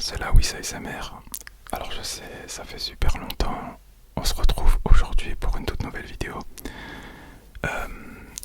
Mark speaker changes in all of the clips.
Speaker 1: c'est la Wiss ASMR. Alors je sais, ça fait super longtemps. On se retrouve aujourd'hui pour une toute nouvelle vidéo.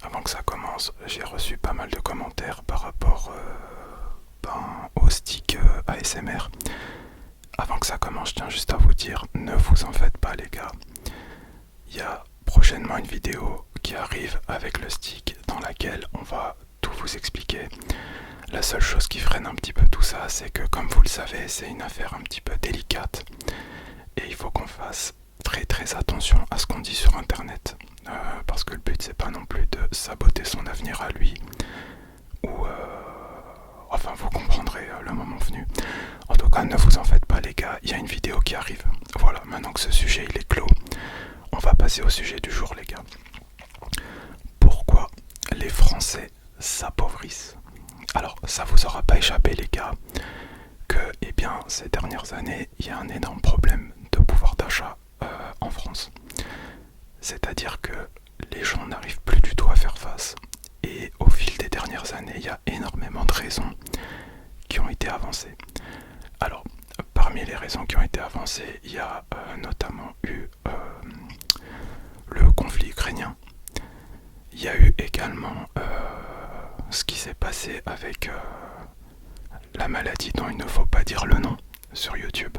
Speaker 1: Avant que ça commence, j'ai reçu pas mal de commentaires par rapport au stick ASMR. Avant que ça commence, je tiens juste à vous dire, ne vous en faites pas les gars. Il y a prochainement une vidéo qui arrive avec le stick dans laquelle on va tout vous expliquer. La seule chose qui freine un petit peu tout ça, c'est que comme vous le savez, c'est une affaire un petit peu délicate. Et il faut qu'on fasse très attention à ce qu'on dit sur internet. Parce que le but c'est pas non plus de saboter son avenir à lui. Ou enfin vous comprendrez le moment venu. En tout cas ne vous en faites pas les gars, il y a une vidéo qui arrive. Voilà, maintenant que ce sujet il est clos, on va passer au sujet du jour les gars. Pourquoi les Français s'appauvrissent? Alors ça vous aura pas échappé les gars que ces dernières années il y a un énorme problème de pouvoir d'achat en France. C'est-à-dire que les gens n'arrivent plus du tout à faire face. Et au fil des dernières années, il y a énormément de raisons qui ont été avancées. Alors, parmi les raisons qui ont été avancées, il y a notamment eu le conflit ukrainien. Il y a eu également ce qui s'est passé avec la maladie dont il ne faut pas dire le nom sur YouTube.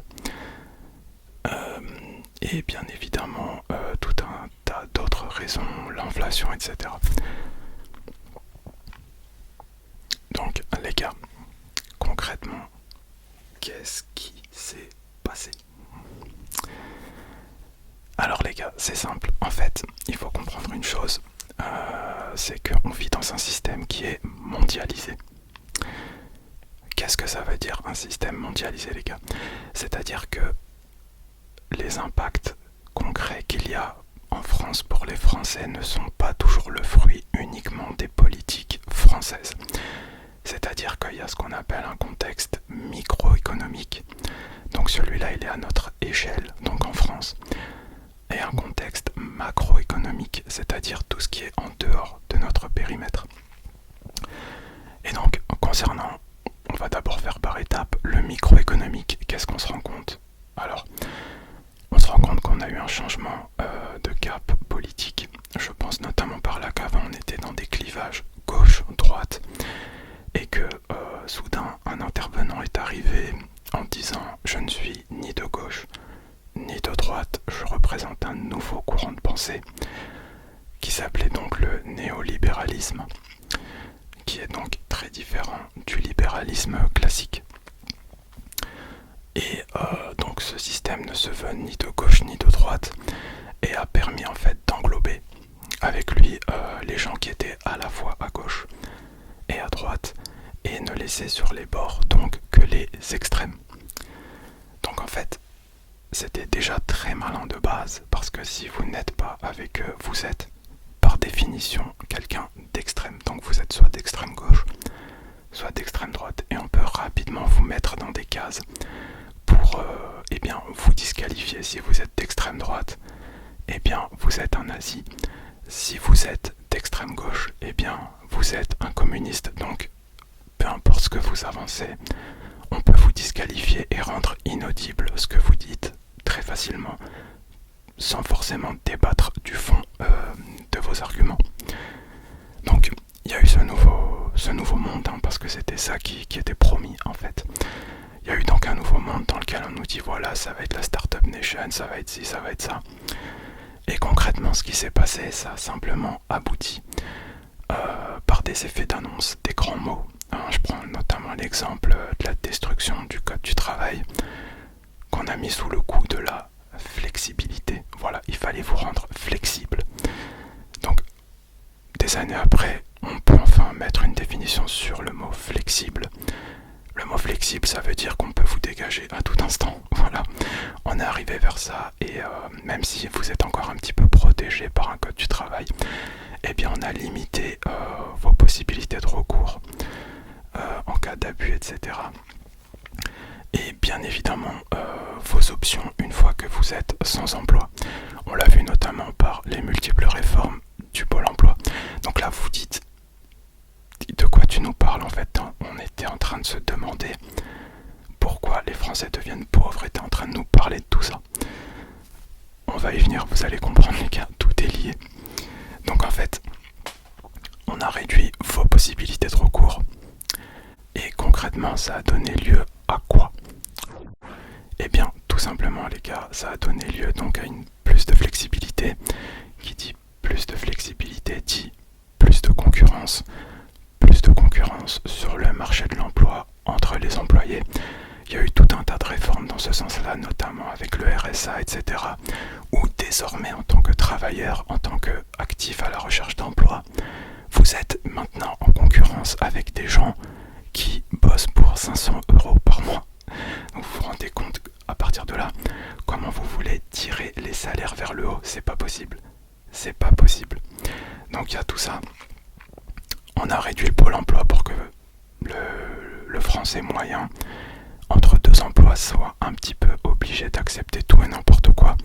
Speaker 1: Et bien évidemment tout un tas d'autres raisons, l'inflation, etc. Donc les gars, concrètement, qu'est-ce qui s'est passé? Alors les gars, c'est simple. En fait, il faut comprendre une chose, c'est qu'on vit dans un système qui est mondialisé. Qu'est-ce que ça veut dire un système mondialisé les gars? C'est-à-dire que les impacts concrets qu'il y a en France pour les Français ne sont pas toujours le fruit uniquement des politiques françaises. C'est-à-dire qu'il y a ce qu'on appelle un contexte microéconomique. Donc celui-là, il est à notre échelle, donc en France. Et un contexte macroéconomique, c'est-à-dire tout ce qui est en dehors de notre périmètre. Et donc, concernant, on va d'abord faire par étapes, le microéconomique, qu'est-ce qu'on se rend compte? Alors, on se rend compte qu'on a eu un changement de cap politique. Je pense notamment par là qu'avant on était dans des clivages gauche-droite et que soudain un intervenant est arrivé en disant je ne suis ni de gauche ni de droite, je représente un nouveau courant de pensée qui s'appelait donc le néolibéralisme, qui est donc très différent du libéralisme classique. Et donc ce système ne se veut ni de gauche ni de droite et a permis en fait d'englober avec lui les gens qui étaient à la fois à gauche et à droite et ne laisser sur les bords donc que les extrêmes. Donc en fait c'était déjà très malin de base parce que si vous n'êtes pas avec eux, vous êtes par définition quelqu'un d'extrême. Donc vous êtes soit d'extrême gauche, soit d'extrême droite et on peut rapidement vous mettre dans des cases pour vous disqualifier. Si vous êtes d'extrême droite, vous êtes un nazi. Si vous êtes d'extrême gauche, vous êtes un communiste. Donc peu importe ce que vous avancez, on peut vous disqualifier et rendre inaudible ce que vous dites très facilement sans forcément débattre du fond de vos arguments. Donc il y a eu ce nouveau monde parce que c'était ça qui était promis en fait. Il y a eu donc un nouveau monde dans lequel on nous dit voilà, ça va être la Startup Nation, ça va être ci, ça va être ça. Et concrètement, ce qui s'est passé, ça a simplement abouti par des effets d'annonce, des grands mots. Je prends notamment l'exemple de la destruction du code du travail qu'on a mis sous le coup de la flexibilité. Voilà, il fallait vous rendre flexible. Donc, des années après, on peut enfin mettre une définition sur le mot flexible. Le mot flexible, ça veut dire qu'on peut vous dégager à tout instant. Voilà, on est arrivé vers ça et même si vous êtes encore un petit peu protégé par un code du travail, on a limité vos possibilités de recours en cas d'abus, etc. Et bien évidemment, vos options une fois que vous êtes sans emploi. On l'a vu notamment par les multiples réformes du Pôle emploi. Donc là, vous dites de quoi tu nous parles en fait? On était en train de se demander pourquoi les Français Français deviennent pauvres et t'es en train de nous parler de tout ça. On va y venir, vous allez comprendre les gars, tout est lié. Donc en fait, on a réduit vos possibilités de recours. Et concrètement, ça a donné lieu à quoi? Eh bien, tout simplement les gars, ça a donné lieu donc à une plus de flexibilité. Qui dit plus de flexibilité dit plus de concurrence. Plus de concurrence sur le marché de l'emploi entre les employés. Il y a eu tout un tas de réformes dans ce sens-là, notamment avec le RSA, etc. Où désormais, en tant que travailleur, en tant qu'actif à la recherche d'emploi, vous êtes maintenant en concurrence avec des gens qui bossent pour 500 € par mois. Donc vous vous rendez compte, à partir de là, comment vous voulez tirer les salaires vers le haut? C'est pas possible. C'est pas possible. Donc il y a tout ça. On a réduit le pôle emploi pour que le français moyen, entre deux emplois, soit un petit peu obligé d'accepter tout et n'importe quoi,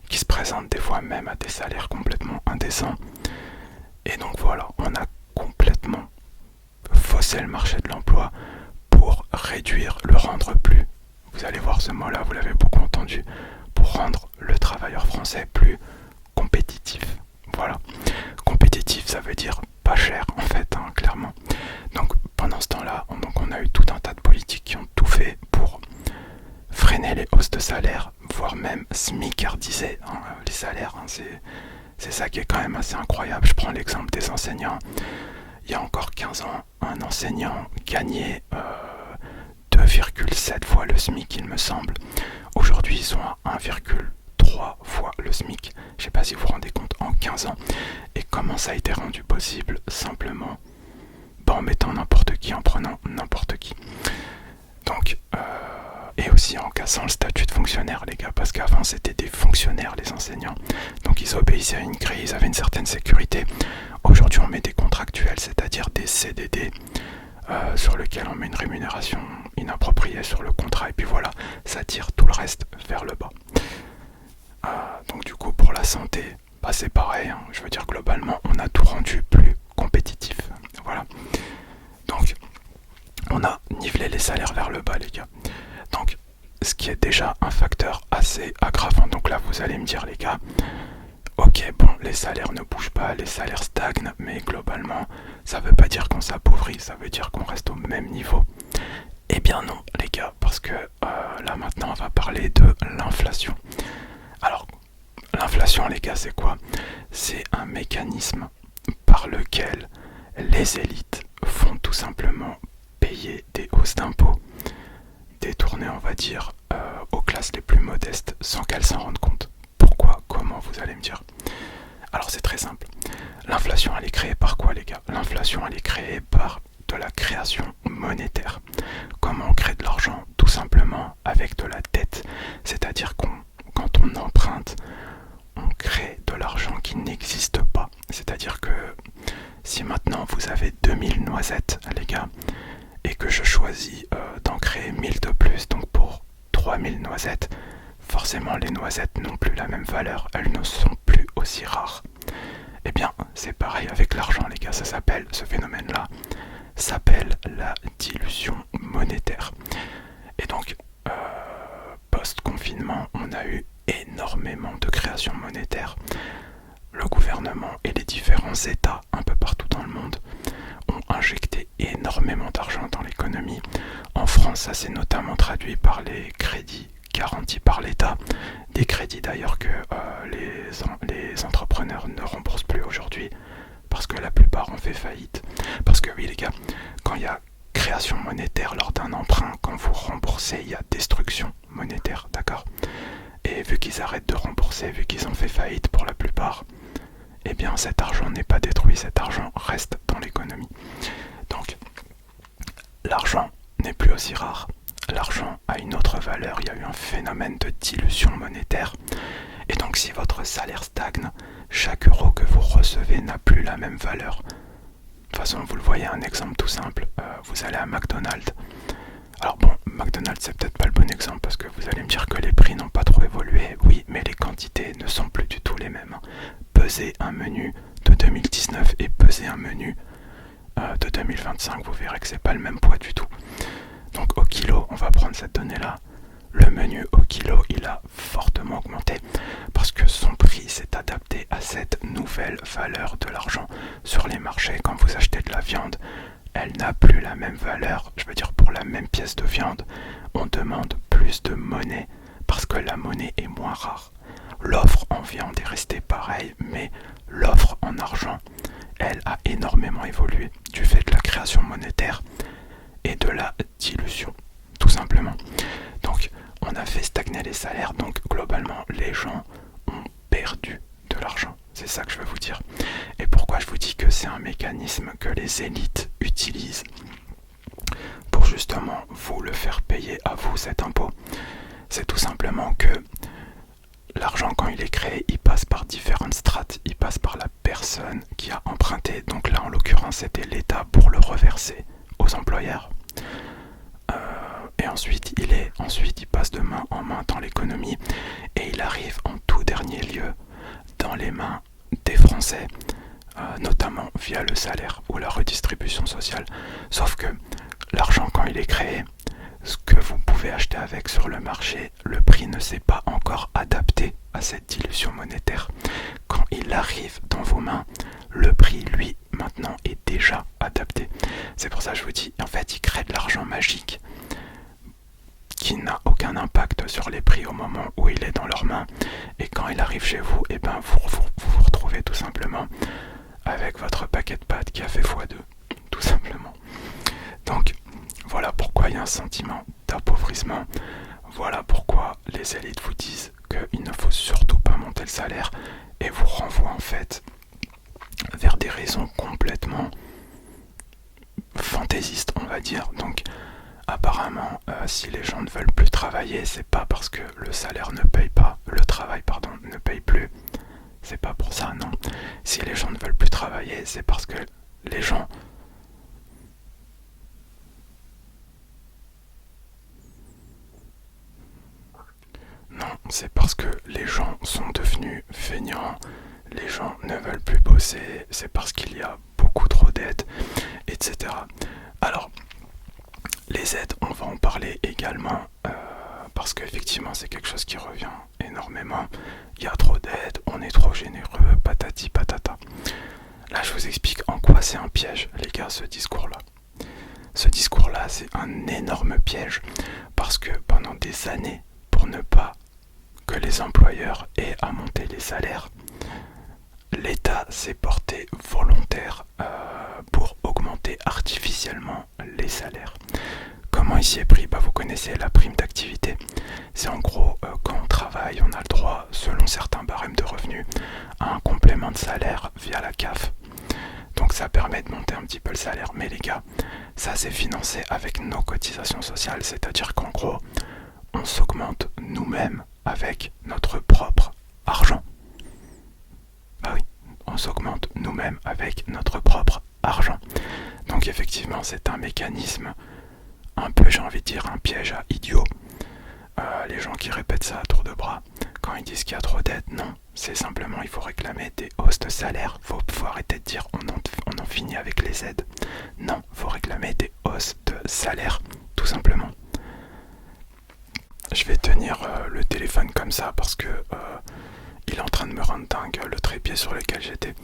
Speaker 1: qui se présente des fois même à des salaires complètement indécents. Et donc voilà, on a complètement faussé le marché de l'emploi pour réduire, le rendre plus, vous allez voir ce mot-là, vous l'avez beaucoup entendu, pour rendre le travailleur français plus compétitif. Voilà. Compétitif, ça veut dire pas cher en fait, hein, clairement. Donc pendant ce temps-là, on a eu tout un tas de politiques qui ont tout fait pour freiner les hausses de salaire, voire même smicardiser les salaires. C'est ça qui est quand même assez incroyable. Je prends l'exemple des enseignants. Il y a encore 15 ans, un enseignant gagnait 2,7 fois le SMIC, il me semble. Aujourd'hui, ils sont à 1,3 fois le SMIC. Je ne sais pas si vous vous rendez compte, en 15 ans. Et comment ça a été rendu possible? Simplement en mettant n'importe qui, en prenant n'importe qui. Donc, et aussi en cassant le statut de fonctionnaire, les gars, parce qu'avant c'était des fonctionnaires, les enseignants. Donc ils obéissaient à une grille, ils avaient une certaine sécurité. Aujourd'hui, on met des contractuels, c'est-à-dire des CDD, sur lesquels on met une rémunération inappropriée sur le contrat, et puis voilà, ça tire tout le reste vers le bas. Donc du coup, pour la santé, bah, c'est pareil, hein. Je veux dire, globalement, on a tout rendu plus compétitif. Voilà. Donc, on a nivelé les salaires vers le bas, les gars. Donc, ce qui est déjà un facteur assez aggravant. Donc là, vous allez me dire, les gars, ok, bon, les salaires ne bougent pas, les salaires stagnent, mais globalement, ça veut pas dire qu'on s'appauvrit, ça veut dire qu'on reste au même niveau. Eh bien non, les gars, parce que là maintenant, on va parler de l'inflation. Alors, l'inflation, les gars, c'est quoi? C'est un mécanisme par lequel les élites font tout simplement payer des hausses d'impôts détournées, on va dire, aux classes les plus modestes sans qu'elles s'en rendent compte. Pourquoi? Comment? Vous allez me dire. Alors c'est très simple. L'inflation, elle est créée par quoi, les gars? L'inflation, elle est créée par de la création monétaire. Comment on crée de l'argent? Tout simplement avec de la dette. C'est-à-dire quand on emprunte, on crée de l'argent qui n'existe pas. C'est-à-dire que si maintenant vous avez 2000 noisettes, les gars, et que je choisis d'en créer 1000 de plus, donc pour 3000 noisettes, forcément les noisettes n'ont plus la même valeur, elles ne sont plus aussi rares. Eh bien, c'est pareil avec l'argent, les gars, ça s'appelle, ce phénomène-là, s'appelle la dilution monétaire. Et donc, post-confinement, on a eu énormément de création monétaire. Le gouvernement et les différents États un peu partout dans le monde ont injecté énormément d'argent dans l'économie. En France, ça s'est notamment traduit par les crédits garantis par l'État, des crédits d'ailleurs que les entrepreneurs ne remboursent plus aujourd'hui parce que la plupart ont fait faillite. Parce que oui les gars, quand il y a création monétaire lors d'un emprunt, quand vous remboursez, il y a destruction monétaire, d'accord? Et vu qu'ils arrêtent de rembourser, vu qu'ils ont fait faillite pour la plupart, eh bien cet argent n'est pas détruit, cet argent reste dans l'économie. Donc, l'argent n'est plus aussi rare. L'argent a une autre valeur, il y a eu un phénomène de dilution monétaire. Et donc si votre salaire stagne, chaque euro que vous recevez n'a plus la même valeur. De toute façon, vous le voyez, un exemple tout simple, vous allez à McDonald's. Alors bon, McDonald's c'est peut-être pas le bon exemple parce que vous allez me dire que les prix n'ont pas trop évolué. Oui, mais les quantités ne sont plus du tout les mêmes. Pesez un menu de 2019 et pesez un menu de 2025, vous verrez que c'est pas le même poids du tout. Donc au kilo, on va prendre cette donnée-là. Le menu au kilo, il a fortement augmenté parce que son prix s'est adapté à cette nouvelle valeur de l'argent sur les marchés. Quand vous achetez de la viande, elle n'a plus la même valeur. Je veux dire, pour la même pièce de viande, on demande plus de monnaie parce que la monnaie est moins rare. L'offre en viande est restée pareille, mais l'offre en argent, elle a énormément évolué du fait de la création monétaire et de la dilution, tout simplement. Donc, on a fait stagner les salaires, donc globalement, les gens ont perdu de l'argent. C'est ça que je veux vous dire. Et pourquoi je vous dis que c'est un mécanisme que les élites utilisent pour justement vous le faire payer à vous cet impôt. C'est tout simplement que l'argent, quand il est créé, il passe par différentes strates. Il passe par la personne qui a emprunté. Donc là, en l'occurrence, c'était l'État pour le reverser aux employeurs. Et ensuite, il passe de main en main dans l'économie et il arrive en tout dernier lieu dans les mains des Français, notamment via le salaire ou la redistribution sociale. Sauf que l'argent, quand il est créé, ce que vous pouvez acheter avec sur le marché, le prix ne s'est pas encore adapté à cette dilution monétaire. Quand il arrive dans vos mains, le prix, lui, maintenant, est déjà adapté. C'est pour ça que je vous dis, en fait, il crée de l'argent magique qui n'a aucun impact sur les prix au moment où il est dans leurs mains. Et quand il arrive chez vous, et ben vous retrouvez tout simplement avec votre paquet de pâtes qui a fait x2, tout simplement. Donc, voilà pourquoi il y a un sentiment d'appauvrissement. Voilà pourquoi les élites vous disent qu'il ne faut surtout pas monter le salaire et vous renvoient en fait vers des raisons complètement fantaisistes, on va dire. Donc, apparemment, si les gens ne veulent plus travailler, c'est pas parce que le salaire ne paye pas, le travail, pardon, ne paye plus. C'est pas pour ça, non. Si les gens ne veulent plus travailler, c'est parce que les gens... Non, c'est parce que les gens sont devenus feignants, les gens ne veulent plus bosser, c'est parce qu'il y a beaucoup trop d'aides, etc. Alors, les aides, on va en parler également, parce qu'effectivement c'est quelque chose qui revient énormément. Il y a trop d'aides, on est trop généreux, patati patata. Là, je vous explique en quoi c'est un piège, les gars, ce discours-là. Ce discours-là, c'est un énorme piège, parce que pendant des années, pour ne pas que les employeurs aient à monter les salaires, l'État s'est porté volontaire pour augmenter artificiellement les salaires. Comment il s'y est pris ? Vous connaissez la prime d'activité. C'est en gros, quand on travaille, on a le droit, selon certains barèmes de revenus, à un complément de salaire via la CAF. Donc ça permet de monter un petit peu le salaire. Mais les gars, ça c'est financé avec nos cotisations sociales. C'est-à-dire qu'en gros, on s'augmente nous-mêmes avec notre propre argent. Bah oui, on s'augmente nous-mêmes avec notre propre argent. Donc effectivement, c'est un mécanisme un peu, j'ai envie de dire, un piège à idiots. Les gens qui répètent ça à tour de bras, quand ils disent qu'il y a trop d'aides, non, c'est simplement il faut réclamer des hausses de salaire. Faut arrêter de dire on en finit avec les aides. Non, faut réclamer des hausses de salaire, tout simplement. Je vais tenir le téléphone comme ça parce que il est en train de me rendre dingue, le trépied sur lequel j'étais.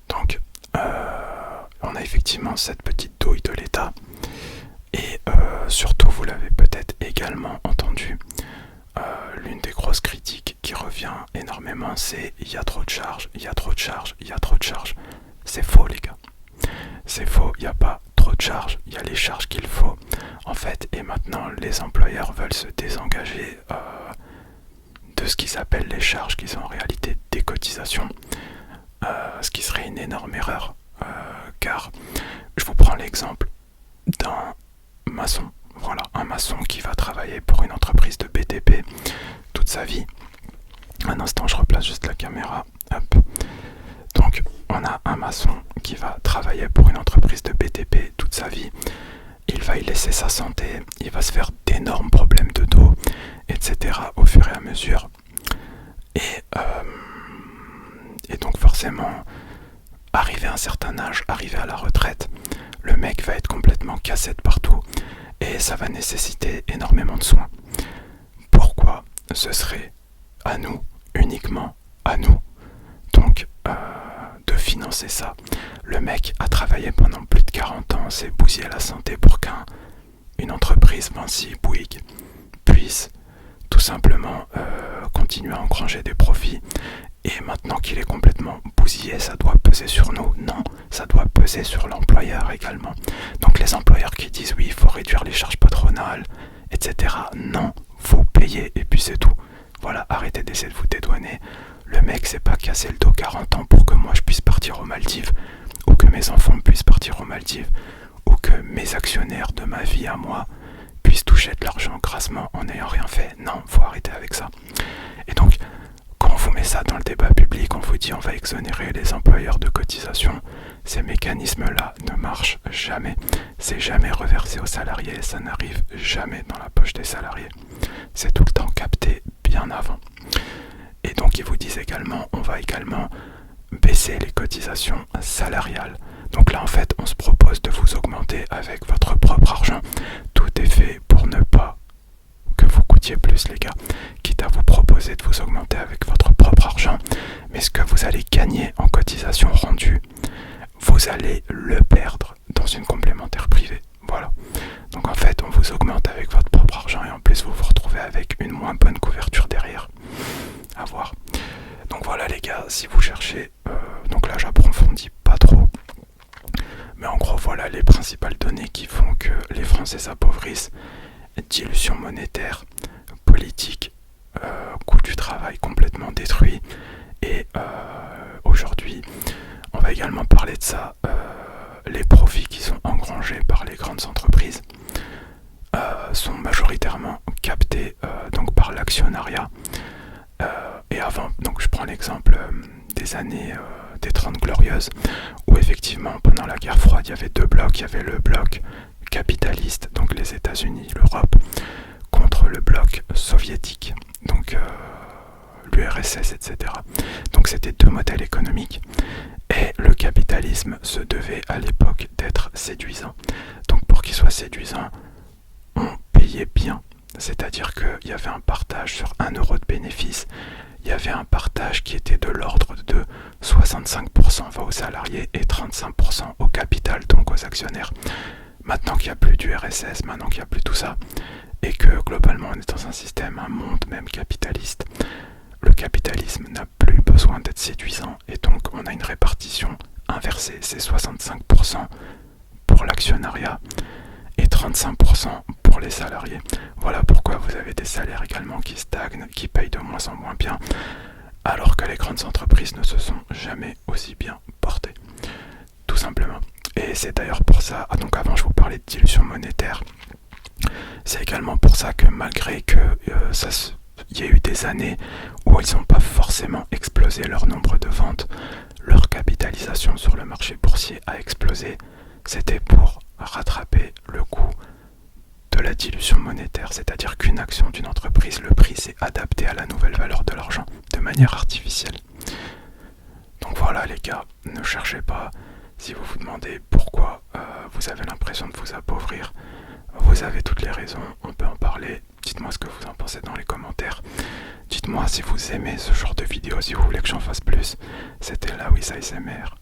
Speaker 1: Donc, on a effectivement cette petite douille de l'État. Et surtout, vous l'avez peut-être également entendu, l'une des grosses critiques qui revient énormément, c'est il y a trop de charges, il y a trop de charges, il y a trop de charges. C'est faux, les gars. C'est faux, il n'y a pas trop de charges, il y a les charges qu'il faut. En fait, et maintenant, les employeurs veulent se désengager de ce qu'ils appellent les charges, qui sont en réalité des cotisations, ce qui serait une énorme erreur, car je vous prends l'exemple d'un maçon. Voilà, un maçon qui va travailler pour une entreprise de BTP toute sa vie. Un instant, je replace juste la caméra. Hop. Donc, on a un maçon qui va travailler pour une entreprise de BTP toute sa vie. Il va y laisser sa santé, il va se faire d'énormes problèmes de dos, etc. au fur et à mesure. Et donc forcément, arrivé à un certain âge, arrivé à la retraite, le mec va être complètement cassé de partout et ça va nécessiter énormément de soins. ce serait à nous, uniquement à nous, donc de financer ça. Le mec a travaillé pendant plus de 40 ans, s'est bousillé la santé pour qu'une entreprise, Vinci, Bouygues, puisse tout simplement continuer à engranger des profits. Et maintenant qu'il est complètement bousillé, ça doit peser sur nous? Non, ça doit peser sur l'employeur également. Donc les employeurs qui disent oui, il faut réduire les charges patronales, etc. Non, vous payez et puis c'est tout. Voilà, arrêtez d'essayer de vous dédouaner. Le mec s'est pas cassé le dos 40 ans pour que moi je puisse partir aux Maldives, ou que mes enfants puissent partir aux Maldives, ou que mes actionnaires de ma vie à moi puissent toucher de l'argent grassement en n'ayant rien fait. Non, faut arrêter avec ça. Et donc, quand on vous met ça dans le débat public, on vous dit on va exonérer les employeurs de cotisation, ces mécanismes-là ne marchent jamais. C'est jamais reversé aux salariés, ça n'arrive jamais dans la poche des salariés. C'est tout le temps capté bien avant. Et donc ils vous disent également, on va également baisser les cotisations salariales. Donc là en fait on se propose de vous augmenter avec votre propre argent. Tout est fait pour ne pas que vous coûtiez plus les gars, quitte à vous proposer de vous augmenter avec votre propre argent. Mais ce que vous allez gagner en cotisation rendue, vous allez le perdre dans une complémentaire privée. Voilà. Donc en fait on vous augmente avec votre propre argent et en plus vous vous retrouvez avec une moins bonne couverture derrière. À voir. Donc voilà les gars, si vous cherchez, donc là j'approfondis pas trop, mais en gros voilà les principales données qui font que les Français s'appauvrissent: dilution monétaire, politique, coût du travail complètement détruit, et aujourd'hui on va également parler de ça, les profits qui sont engrangés par les grandes entreprises sont majoritairement captés donc par l'actionnariat. Et avant, donc je prends l'exemple des années des 30 glorieuses, où effectivement pendant la guerre froide il y avait deux blocs. Il y avait le bloc capitaliste, donc les États-Unis, l'Europe, contre le bloc soviétique, donc l'URSS, etc. Donc c'était deux modèles économiques, et le capitalisme se devait à l'époque d'être séduisant. Donc pour qu'il soit séduisant, on payait bien. C'est-à-dire qu'il y avait un partage sur 1 euro de bénéfice, il y avait un partage qui était de l'ordre de 65% va aux salariés et 35% au capital, donc aux actionnaires. Maintenant qu'il n'y a plus du RSS, maintenant qu'il n'y a plus tout ça, et que globalement on est dans un système, un monde même capitaliste, le capitalisme n'a plus besoin d'être séduisant, et donc on a une répartition inversée. C'est 65% pour l'actionnariat et 35% pour les salariés. Voilà pourquoi vous avez des salaires également qui stagnent, qui payent de moins en moins bien, alors que les grandes entreprises ne se sont jamais aussi bien portées. Tout simplement. Et c'est d'ailleurs pour ça, donc avant je vous parlais de dilution monétaire, c'est également pour ça que malgré que il y a eu des années où ils n'ont pas forcément explosé leur nombre de ventes, leur capitalisation sur le marché boursier a explosé, c'était pour rattraper le coût de la dilution monétaire, c'est-à-dire qu'une action d'une entreprise, le prix s'est adapté à la nouvelle valeur de l'argent de manière artificielle. Donc voilà les gars, ne cherchez pas. Si vous vous demandez pourquoi vous avez l'impression de vous appauvrir, vous avez toutes les raisons, on peut en parler. Dites-moi ce que vous en pensez dans les commentaires. Dites-moi si vous aimez ce genre de vidéo, si vous voulez que j'en fasse plus. C'était Lawis ASMR.